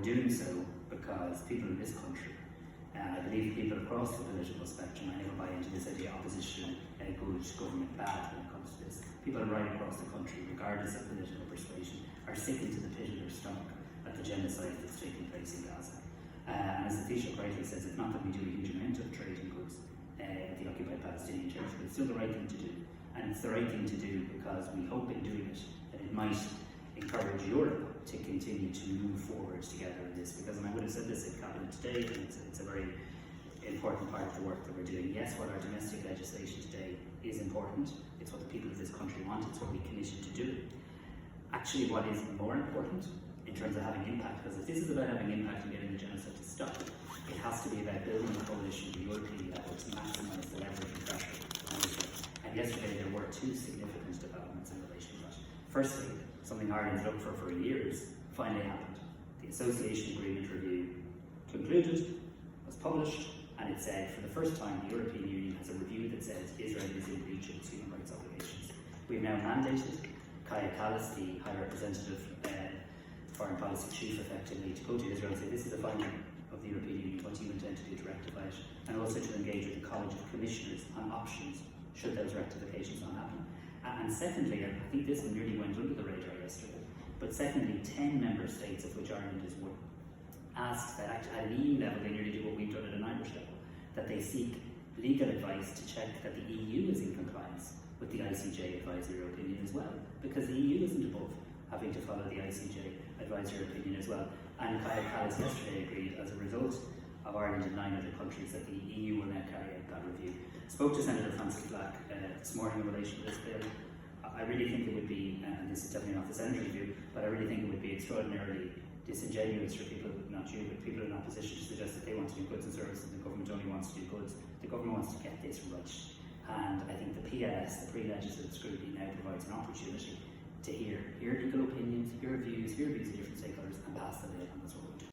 we're doing so because people in this country, and I believe people across the political spectrum, I never buy into this idea of opposition and a good government bad when it comes to this. People right across the country, regardless of political persuasion, are sickened to the pit of their stomach at the genocide that's taking place in Gaza. And as the Taoiseach rightly says, it's not that we do a huge amount of trade in goods at the occupied Palestinian territory, it's still the right thing to do. And it's the right thing to do because we hope in doing it that it might encourage Europe to continue to move forward together in this. Because, and I would have said this in Cabinet today, and it's a very important part of the work that we're doing. Yes, what our domestic legislation today is important. It's what the people of this country want. It's what we commissioned to do. Actually, what is more important in terms of having impact, because if this is about having impact and getting the genocide to stop, it has to be about building a coalition at the European level to maximise the leverage and pressure on Israel. And yesterday there were two significant developments in relation to that. Firstly, something Ireland's looked for years finally happened. The Association Agreement Review concluded, was published, and it said for the first time the European Union has a review that says Israel is in breach of its human rights obligations. We've now mandated Kaya Kallas, the High Representative, Foreign Policy Chief effectively, to go to Israel and say this is the finding of the European Union, what do you intend to do to rectify it, and also to engage with the College of Commissioners on options should those rectifications not happen. And secondly, I think this one nearly went under the radar yesterday, but secondly, 10 member states, of which Ireland is one, asked that at an EU level, they nearly do what we've done at an Irish level, that they seek legal advice to check that the EU is in compliance with the ICJ advisory opinion as well, because the EU isn't above having to follow the ICJ advisory opinion as well. And Kaya Kallas yesterday agreed, as a result of Ireland and 9 other countries, that the EU will now carry out that review. Spoke to Senator Francis Black this morning in relation to this bill. I really think it would be, and this is definitely not the Senator's view, but I really think it would be extraordinarily disingenuous for people, not you, but people in opposition to suggest that they want to do goods and services and the government only wants to do goods. The government wants to get this right. And I think the PLS, the pre-legislative scrutiny, now provides an opportunity to hear legal opinions, hear views of different stakeholders, and pass them in on this one.